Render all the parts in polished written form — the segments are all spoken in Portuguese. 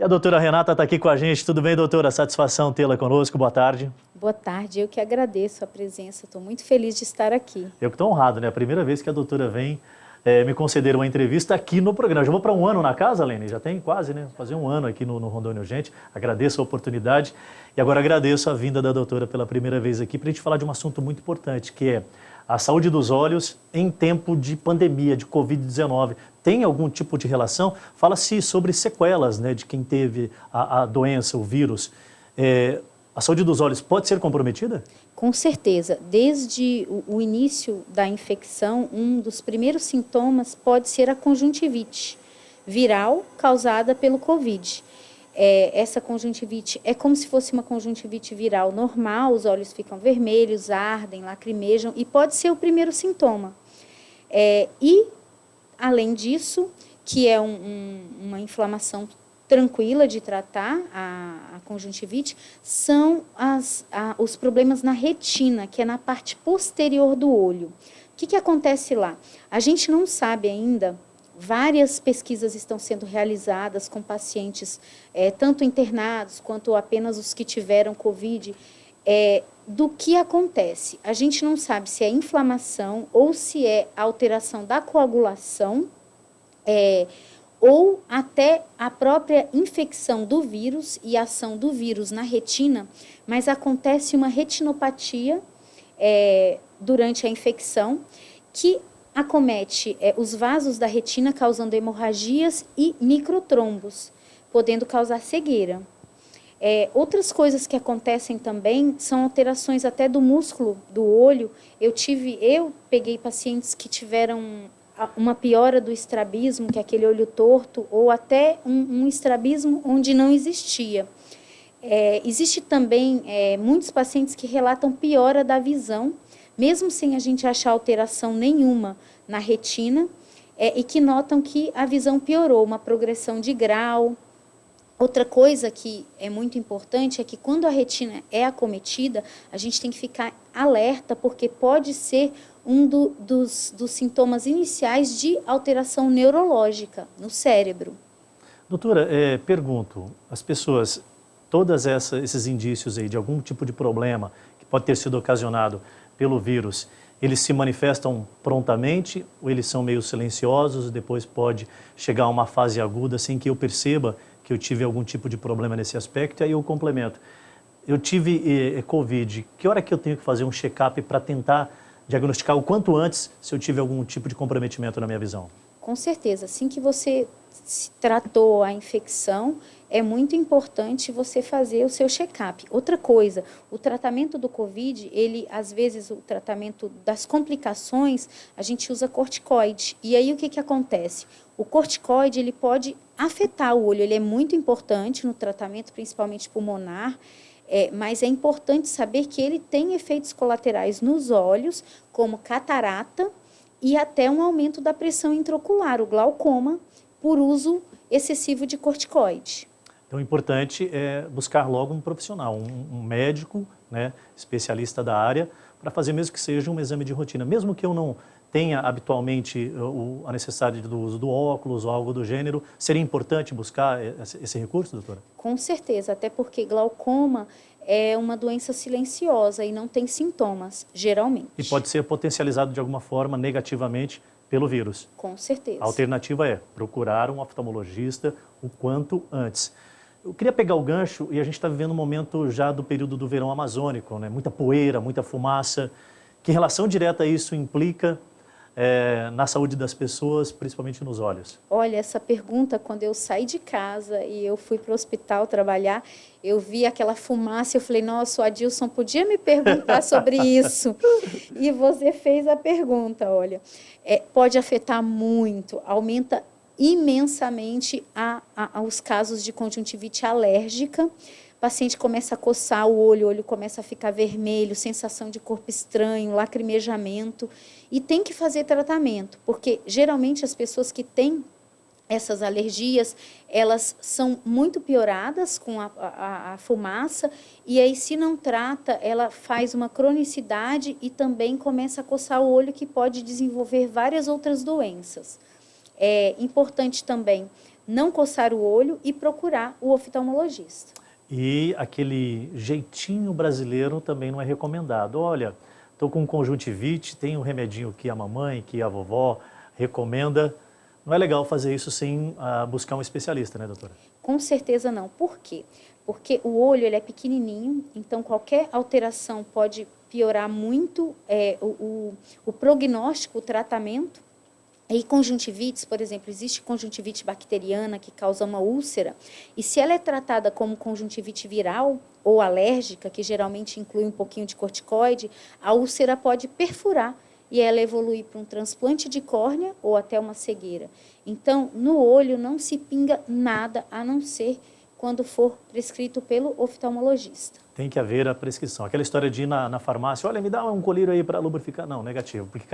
E a doutora Renata está aqui com a gente. Tudo bem, doutora? Satisfação tê-la conosco. Boa tarde. Boa tarde, eu que agradeço a presença. Estou muito feliz de estar aqui. Eu que estou honrado, né? A primeira vez que a doutora vem me conceder uma entrevista aqui no programa. Já vou para um ano na casa, Lene? Já tem quase, né? Fazer um ano aqui no Rondônia Urgente. Agradeço a oportunidade e agora agradeço a vinda da doutora pela primeira vez aqui para a gente falar de um assunto muito importante, que é a saúde dos olhos em tempo de pandemia, de Covid-19. Tem algum tipo de relação? Fala-se sobre sequelas, né, de quem teve a doença, o vírus. A saúde dos olhos pode ser comprometida? Com certeza. Desde o início da infecção, um dos primeiros sintomas pode ser a conjuntivite viral causada pelo Covid. Essa conjuntivite é como se fosse uma conjuntivite viral normal, os olhos ficam vermelhos, ardem, lacrimejam e pode ser o primeiro sintoma. Além disso, que é uma inflamação tranquila de tratar, a conjuntivite, são os problemas na retina, que é na parte posterior do olho. O que acontece lá? A gente não sabe ainda, várias pesquisas estão sendo realizadas com pacientes, tanto internados quanto apenas os que tiveram Covid, do que acontece. A gente não sabe se é inflamação ou se é alteração da coagulação, ou até a própria infecção do vírus e a ação do vírus na retina, mas acontece uma retinopatia durante a infecção que acomete os vasos da retina, causando hemorragias e microtrombos, podendo causar cegueira. Outras coisas que acontecem também são alterações até do músculo do olho. Eu peguei pacientes que tiveram uma piora do estrabismo, que é aquele olho torto, ou até um estrabismo onde não existia. Existe também muitos pacientes que relatam piora da visão, mesmo sem a gente achar alteração nenhuma na retina, e que notam que a visão piorou, uma progressão de grau. Outra coisa que é muito importante é que quando a retina é acometida, a gente tem que ficar alerta, porque pode ser um dos sintomas iniciais de alteração neurológica no cérebro. Doutora, pergunto, as pessoas, todos esses indícios aí de algum tipo de problema que pode ter sido ocasionado pelo vírus, eles se manifestam prontamente ou eles são meio silenciosos e depois pode chegar a uma fase aguda sem que eu perceba que eu tive algum tipo de problema nesse aspecto? E aí eu complemento. Eu tive Covid, que hora que eu tenho que fazer um check-up para tentar diagnosticar o quanto antes se eu tive algum tipo de comprometimento na minha visão? Com certeza, assim que você tratou a infecção, é muito importante você fazer o seu check-up. Outra coisa, o tratamento do Covid, às vezes, o tratamento das complicações, a gente usa corticoide. E aí, o que acontece? O corticoide, ele pode afetar o olho, ele é muito importante no tratamento, principalmente pulmonar, mas é importante saber que ele tem efeitos colaterais nos olhos, como catarata e até um aumento da pressão intraocular, o glaucoma, por uso excessivo de corticoide. Então, o importante é buscar logo um profissional, um médico, né, especialista da área, para fazer mesmo que seja um exame de rotina. Mesmo que eu não tenha habitualmente a necessidade do uso do óculos ou algo do gênero, seria importante buscar esse recurso, doutora? Com certeza, até porque glaucoma é uma doença silenciosa e não tem sintomas, geralmente. E pode ser potencializado de alguma forma negativamente pelo vírus. Com certeza. A alternativa é procurar um oftalmologista o quanto antes. Eu queria pegar o gancho, e a gente está vivendo um momento já do período do verão amazônico, né? Muita poeira, muita fumaça. Que relação direta isso implica na saúde das pessoas, principalmente nos olhos? Olha, essa pergunta, quando eu saí de casa e eu fui para o hospital trabalhar, eu vi aquela fumaça e eu falei, nossa, o Adilson podia me perguntar sobre isso. E você fez a pergunta, olha. Pode afetar muito, aumenta imensamente os casos de conjuntivite alérgica. O paciente começa a coçar o olho começa a ficar vermelho, sensação de corpo estranho, lacrimejamento. E tem que fazer tratamento, porque geralmente as pessoas que têm essas alergias, elas são muito pioradas com a fumaça, e aí se não trata, ela faz uma cronicidade e também começa a coçar o olho, que pode desenvolver várias outras doenças. É importante também não coçar o olho e procurar o oftalmologista. E aquele jeitinho brasileiro também não é recomendado. Olha, estou com conjuntivite, tem um remedinho que a mamãe, que a vovó recomenda. Não é legal fazer isso sem buscar um especialista, né, doutora? Com certeza não. Por quê? Porque o olho ele é pequenininho, então qualquer alteração pode piorar muito o prognóstico, o tratamento. E conjuntivites, por exemplo, existe conjuntivite bacteriana que causa uma úlcera, e se ela é tratada como conjuntivite viral ou alérgica, que geralmente inclui um pouquinho de corticoide, a úlcera pode perfurar e ela evoluir para um transplante de córnea ou até uma cegueira. Então, no olho não se pinga nada, a não ser quando for prescrito pelo oftalmologista. Tem que haver a prescrição. Aquela história de ir na farmácia, olha, me dá um colírio aí para lubrificar. Não, negativo, porque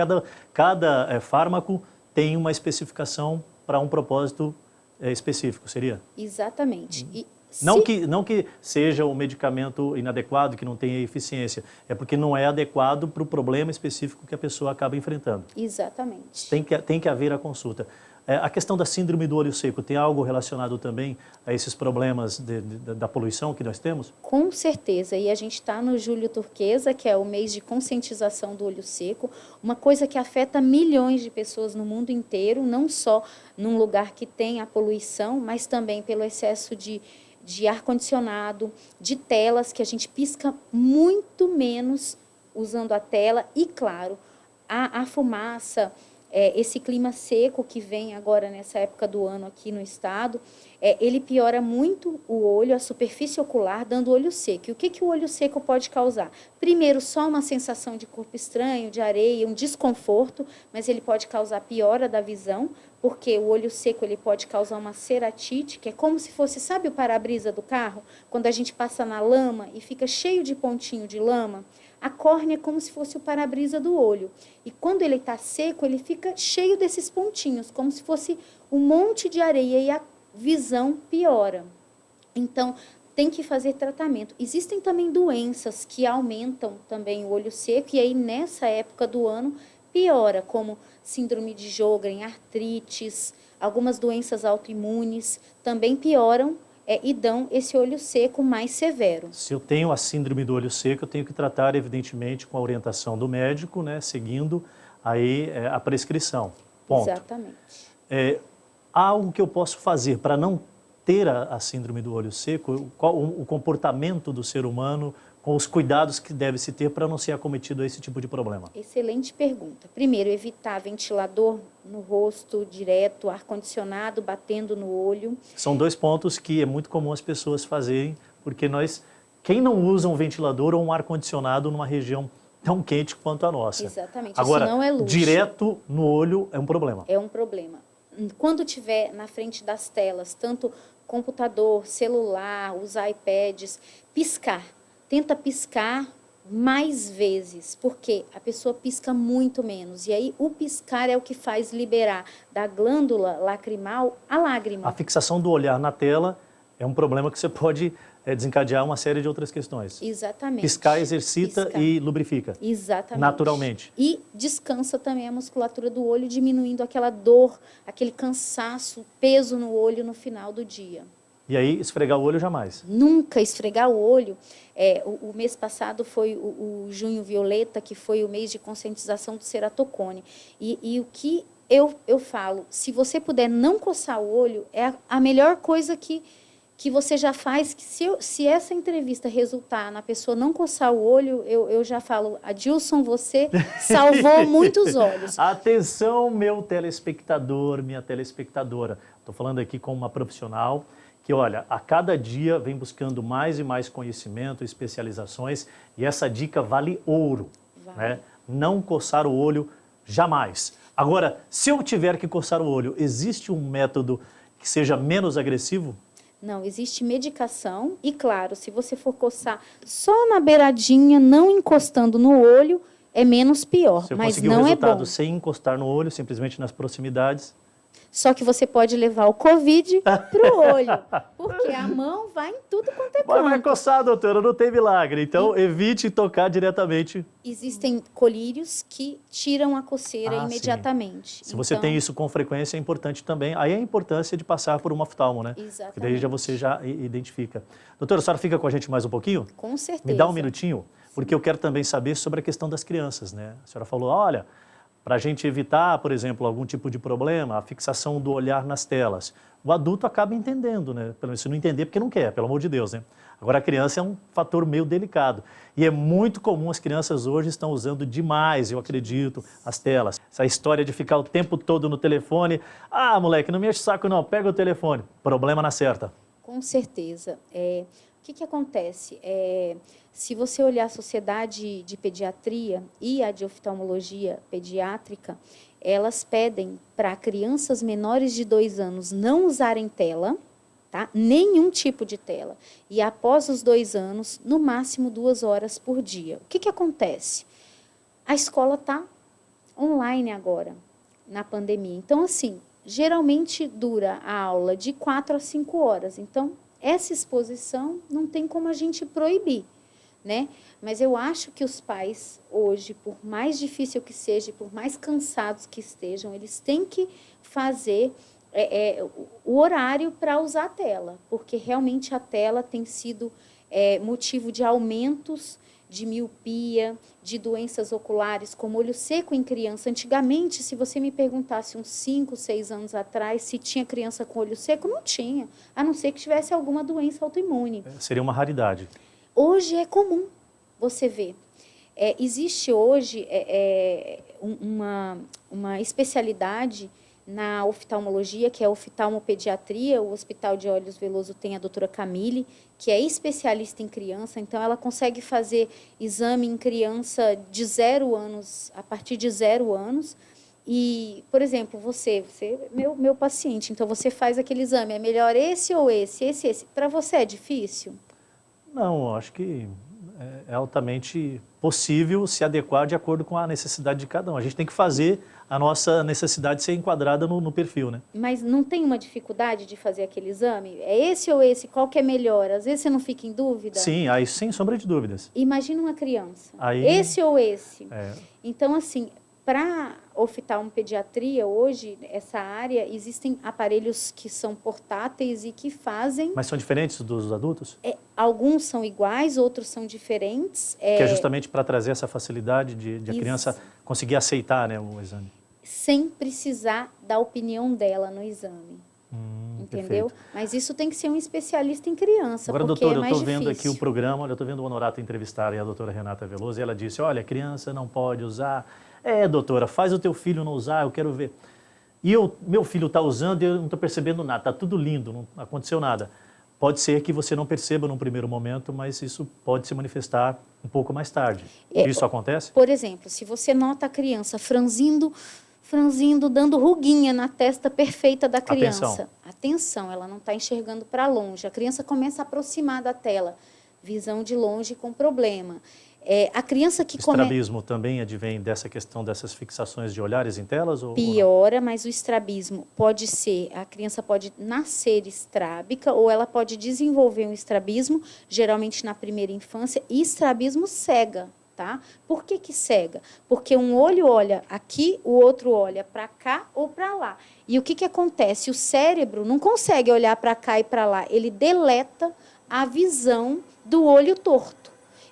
cada fármaco tem uma especificação para um propósito específico, seria? Exatamente. E Não que seja um medicamento inadequado, que não tenha eficiência, é porque não é adequado para o problema específico que a pessoa acaba enfrentando. Exatamente. Tem que haver a consulta. A questão da síndrome do olho seco, tem algo relacionado também a esses problemas da poluição que nós temos? Com certeza, e a gente está no Julho Turquesa, que é o mês de conscientização do olho seco, uma coisa que afeta milhões de pessoas no mundo inteiro, não só num lugar que tem a poluição, mas também pelo excesso de ar-condicionado, de telas, que a gente pisca muito menos usando a tela, e claro, a fumaça, esse clima seco que vem agora nessa época do ano aqui no estado, ele piora muito o olho, a superfície ocular, dando olho seco. E o que o olho seco pode causar? Primeiro, só uma sensação de corpo estranho, de areia, um desconforto, mas ele pode causar piora da visão, porque o olho seco ele pode causar uma ceratite, que é como se fosse, sabe o para-brisa do carro? Quando a gente passa na lama e fica cheio de pontinho de lama, a córnea é como se fosse o para-brisa do olho. E quando ele está seco, ele fica cheio desses pontinhos, como se fosse um monte de areia, e a visão piora. Então, tem que fazer tratamento. Existem também doenças que aumentam também o olho seco, e aí nessa época do ano piora, como síndrome de Sjögren, artrites, algumas doenças autoimunes também pioram e dão esse olho seco mais severo. Se eu tenho a síndrome do olho seco, eu tenho que tratar, evidentemente, com a orientação do médico, né, seguindo aí a prescrição. Ponto. Exatamente. Há algo que eu posso fazer para não ter a síndrome do olho seco? Qual o comportamento do ser humano, com os cuidados que deve se ter para não ser acometido a esse tipo de problema? Excelente pergunta. Primeiro, evitar ventilador no rosto direto, ar-condicionado batendo no olho. São dois pontos que é muito comum as pessoas fazerem, porque quem não usa um ventilador ou um ar-condicionado numa região tão quente quanto a nossa? Exatamente, agora, isso não é luxo. Direto no olho é um problema. É um problema. Quando tiver na frente das telas, tanto computador, celular, os iPads, piscar. Tenta piscar mais vezes, porque a pessoa pisca muito menos. E aí o piscar é o que faz liberar da glândula lacrimal a lágrima. A fixação do olhar na tela é um problema que você pode desencadear uma série de outras questões. Exatamente. Piscar exercita e lubrifica. Exatamente. Naturalmente. E descansa também a musculatura do olho, diminuindo aquela dor, aquele cansaço, peso no olho no final do dia. E aí, esfregar o olho jamais? Nunca esfregar o olho. O mês passado foi o Junho Violeta, que foi o mês de conscientização do ceratocone. E o que eu falo, se você puder não coçar o olho, é a melhor coisa que você já faz. Que se essa entrevista resultar na pessoa não coçar o olho, eu já falo, Adilson, você salvou muitos olhos. Atenção, meu telespectador, minha telespectadora. Estou falando aqui com uma profissional que, olha, a cada dia vem buscando mais e mais conhecimento, especializações, e essa dica vale ouro. Vale. Né? Não coçar o olho jamais. Agora, se eu tiver que coçar o olho, existe um método que seja menos agressivo? Não, existe medicação e, claro, se você for coçar só na beiradinha, não encostando no olho, é menos pior, se eu mas conseguir não o resultado é bom. sem encostar no olho, simplesmente nas proximidades? Só que você pode levar o Covid para o olho, porque a mão vai em tudo quanto é canto. Vai coçar, doutora, não tem milagre. Então, evite tocar diretamente. Existem colírios que tiram a coceira imediatamente. Sim. Se você tem isso com frequência, é importante também. Aí a importância de passar por um oftalmo, né? Exatamente. Que daí você já identifica. Doutora, a senhora fica com a gente mais um pouquinho? Com certeza. Me dá um minutinho, porque eu quero também saber sobre a questão das crianças, né? A senhora falou, olha, para a gente evitar, por exemplo, algum tipo de problema, a fixação do olhar nas telas. O adulto acaba entendendo, né? Pelo menos se não entender, porque não quer, pelo amor de Deus, né? Agora, a criança é um fator meio delicado. E é muito comum, as crianças hoje estão usando demais, eu acredito, as telas. Essa história de ficar o tempo todo no telefone. Ah, moleque, não me enche o saco não, pega o telefone. Problema na certa. Com certeza. O que acontece? Se você olhar a Sociedade de Pediatria e a de Oftalmologia Pediátrica, elas pedem para crianças menores de 2 anos não usarem tela, tá? Nenhum tipo de tela. E após os 2 anos, no máximo 2 horas por dia. O que acontece? A escola está online agora, na pandemia. Então, assim, geralmente dura a aula de 4 a 5 horas. Então, essa exposição não tem como a gente proibir, né? Mas eu acho que os pais, hoje, por mais difícil que seja, por mais cansados que estejam, eles têm que fazer o horário para usar a tela, porque realmente a tela tem sido motivo de aumentos de miopia, de doenças oculares, como olho seco em criança. Antigamente, se você me perguntasse uns 5, 6 anos atrás se tinha criança com olho seco, não tinha, a não ser que tivesse alguma doença autoimune. Seria uma raridade. Hoje é comum você ver. Existe hoje uma especialidade na oftalmologia, que é a oftalmopediatria. O Hospital de Olhos Veloso tem a doutora Camille, que é especialista em criança, então ela consegue fazer exame em criança de 0 anos, a partir de 0 anos. E, por exemplo, você é meu paciente, então você faz aquele exame, é melhor esse ou esse? Para você é difícil? Não, acho que é altamente possível se adequar de acordo com a necessidade de cada um. A gente tem que fazer a nossa necessidade ser enquadrada no perfil, né? Mas não tem uma dificuldade de fazer aquele exame? É esse ou esse? Qual que é melhor? Às vezes você não fica em dúvida? Sim, aí sem sombra de dúvidas. Imagina uma criança. Aí, esse ou esse? É. Então, assim, para oftalmopediatria, hoje, essa área, existem aparelhos que são portáteis e que fazem... Mas são diferentes dos adultos? Alguns são iguais, outros são diferentes. Que é justamente para trazer essa facilidade de a criança conseguir aceitar, né, o exame. Sem precisar da opinião dela no exame. Entendeu? Perfeito. Mas isso tem que ser um especialista em criança, Agora, porque doutor, é mais eu estou vendo aqui difícil. o programa, eu estou vendo o Honorato entrevistar a doutora Renata Veloso, e ela disse, olha, criança não pode usar. Doutora, faz o teu filho não usar, eu quero ver. E meu filho está usando e eu não estou percebendo nada, está tudo lindo, não aconteceu nada. Pode ser que você não perceba num primeiro momento, mas isso pode se manifestar um pouco mais tarde. Isso acontece? Por exemplo, se você nota a criança franzindo, dando ruguinha na testa perfeita da criança. Atenção, ela não está enxergando para longe. A criança começa a aproximar da tela. Visão de longe com problema. A criança que O estrabismo também advém dessa questão dessas fixações de olhares em telas? Piora, mas o estrabismo pode ser, a criança pode nascer estrábica ou ela pode desenvolver um estrabismo, geralmente na primeira infância, e estrabismo cega. Tá? Por que cega? Porque um olho olha aqui, o outro olha para cá ou para lá. E o que acontece? O cérebro não consegue olhar para cá e para lá, ele deleta a visão do olho torto.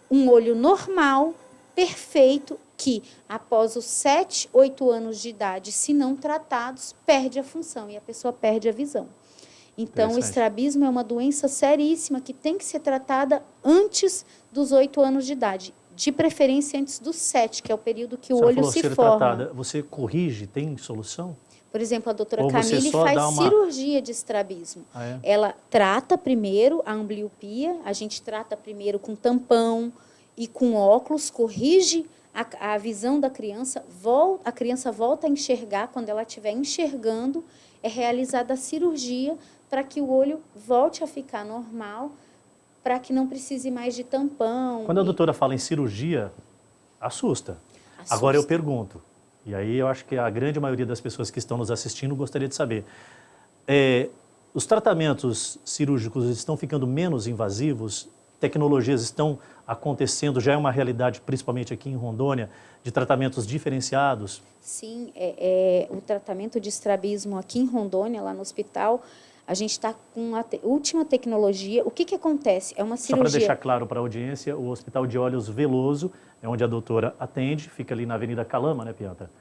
Um olho normal, perfeito, que após os 7, 8 anos de idade, se não tratados, perde a função e a pessoa perde a visão. Então, o estrabismo é uma doença seríssima que tem que ser tratada antes dos 8 anos de idade. De preferência antes dos 7, que é o período que o olho se forma. Tratada. Você corrige? Tem solução? Por exemplo, a doutora Camille faz cirurgia de estrabismo. Ela trata primeiro a ambliopia, a gente trata primeiro com tampão e com óculos, corrige a visão da criança, a criança volta a enxergar, quando ela estiver enxergando, é realizada a cirurgia para que o olho volte a ficar normal, para que não precise mais de tampão. Quando a doutora fala em cirurgia, assusta. Agora eu pergunto, E aí eu acho que a grande maioria das pessoas que estão nos assistindo gostaria de saber. Os tratamentos cirúrgicos estão ficando menos invasivos? Tecnologias estão acontecendo, já é uma realidade, principalmente aqui em Rondônia, de tratamentos diferenciados? Sim, o tratamento de estrabismo aqui em Rondônia, lá no hospital, a gente está com a última tecnologia. O que acontece? É uma cirurgia... Só para deixar claro para a audiência, o Hospital de Olhos Veloso é onde a doutora atende, fica ali na Avenida Calama, né, Pianta?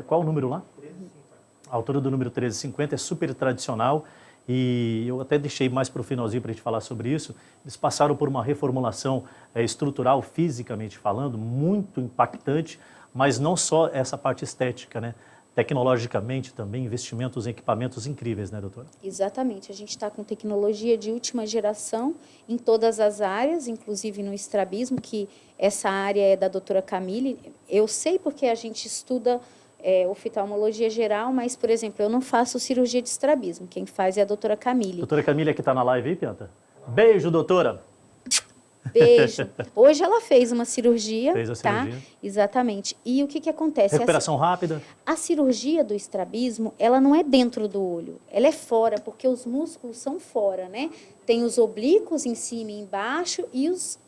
Qual o número lá? 1350. A altura do número 1350 é super tradicional e eu até deixei mais para o finalzinho para a gente falar sobre isso. Eles passaram por uma reformulação estrutural, fisicamente falando, muito impactante, mas não só essa parte estética, né? Tecnologicamente também, investimentos em equipamentos incríveis, né, doutora? Exatamente. A gente está com tecnologia de última geração em todas as áreas, inclusive no estrabismo, que essa área é da doutora Camille. Eu sei porque a gente estuda oftalmologia geral, mas, por exemplo, eu não faço cirurgia de estrabismo. Quem faz é a doutora Camille. Doutora Camille, que está na live aí, Pianta? Beijo, doutora! Beijo. Hoje ela fez uma cirurgia, fez a cirurgia. Tá? Exatamente. E o que acontece? Recuperação rápida? A cirurgia do estrabismo, ela não é dentro do olho, ela é fora, porque os músculos são fora, né? Tem os oblíquos em cima e embaixo e os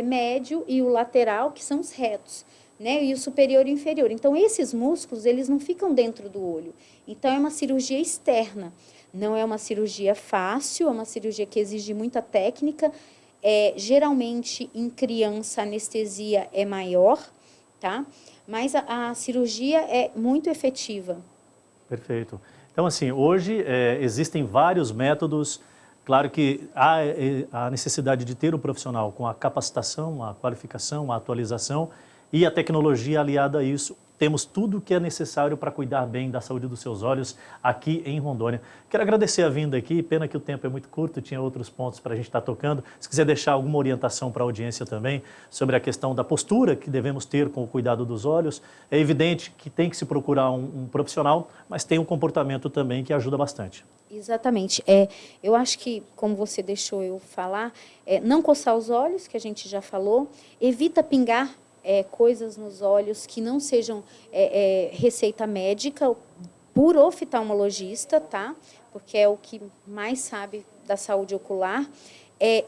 médio e o lateral, que são os retos, né? E o superior e o inferior. Então, esses músculos, eles não ficam dentro do olho. Então, é uma cirurgia externa. Não é uma cirurgia fácil, é uma cirurgia que exige muita técnica. Geralmente, em criança, a anestesia é maior, tá? Mas a cirurgia é muito efetiva. Perfeito. Então, assim, hoje existem vários métodos. Claro que há a necessidade de ter o profissional com a capacitação, a qualificação, a atualização e a tecnologia aliada a isso. Temos tudo o que é necessário para cuidar bem da saúde dos seus olhos aqui em Rondônia. Quero agradecer a vinda aqui, pena que o tempo é muito curto, tinha outros pontos para a gente estar tocando. Se quiser deixar alguma orientação para a audiência também sobre a questão da postura que devemos ter com o cuidado dos olhos, é evidente que tem que se procurar um profissional, mas tem um comportamento também que ajuda bastante. Exatamente. Eu acho que, como você deixou eu falar, não coçar os olhos, que a gente já falou, evita pingar coisas nos olhos que não sejam receita médica por oftalmologista, tá? Porque é o que mais sabe da saúde ocular.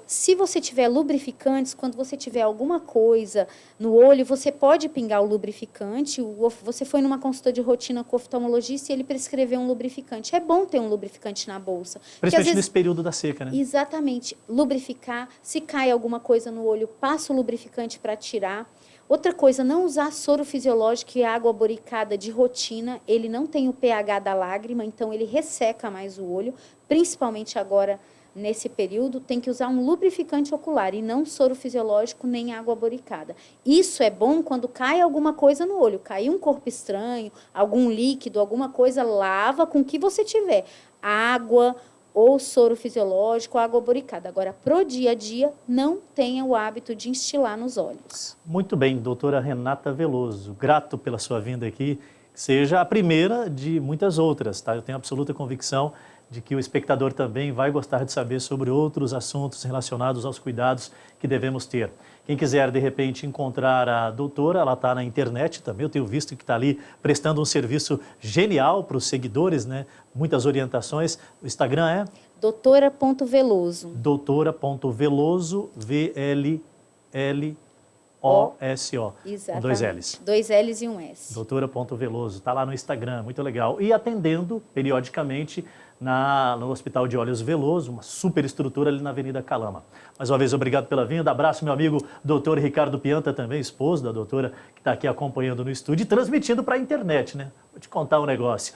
Se você tiver lubrificantes, quando você tiver alguma coisa no olho, você pode pingar o lubrificante. Você foi numa consulta de rotina com o oftalmologista e ele prescreveu um lubrificante. É bom ter um lubrificante na bolsa. Principalmente nesse período da seca, né? Exatamente. Lubrificar. Se cai alguma coisa no olho, passa o lubrificante para tirar. Outra coisa, não usar soro fisiológico e água boricada de rotina. Ele não tem o pH da lágrima, então ele resseca mais o olho, principalmente agora, nesse período, tem que usar um lubrificante ocular e não soro fisiológico nem água boricada. Isso é bom quando cai alguma coisa no olho, caiu um corpo estranho, algum líquido, alguma coisa, lava com o que você tiver. Água ou soro fisiológico, água boricada. Agora, pro dia a dia, não tenha o hábito de instilar nos olhos. Muito bem, doutora Renata Veloso, grato pela sua vinda aqui, que seja a primeira de muitas outras, tá? Eu tenho absoluta convicção de que o espectador também vai gostar de saber sobre outros assuntos relacionados aos cuidados que devemos ter. Quem quiser, de repente, encontrar a doutora, ela está na internet também, eu tenho visto que está ali prestando um serviço genial para os seguidores, né? Muitas orientações. O Instagram é? Doutora.veloso. Doutora.veloso, V-L-L-O-S-O. Exatamente. Com 2 L's. 2 L's e um S. Doutora.veloso, está lá no Instagram, muito legal. E atendendo periodicamente no Hospital de Olhos Veloso, uma super estrutura ali na Avenida Calama. Mais uma vez, obrigado pela vinda. Abraço, meu amigo doutor Ricardo Pianta, também esposo da doutora, que está aqui acompanhando no estúdio e transmitindo para a internet, né? Vou te contar um negócio.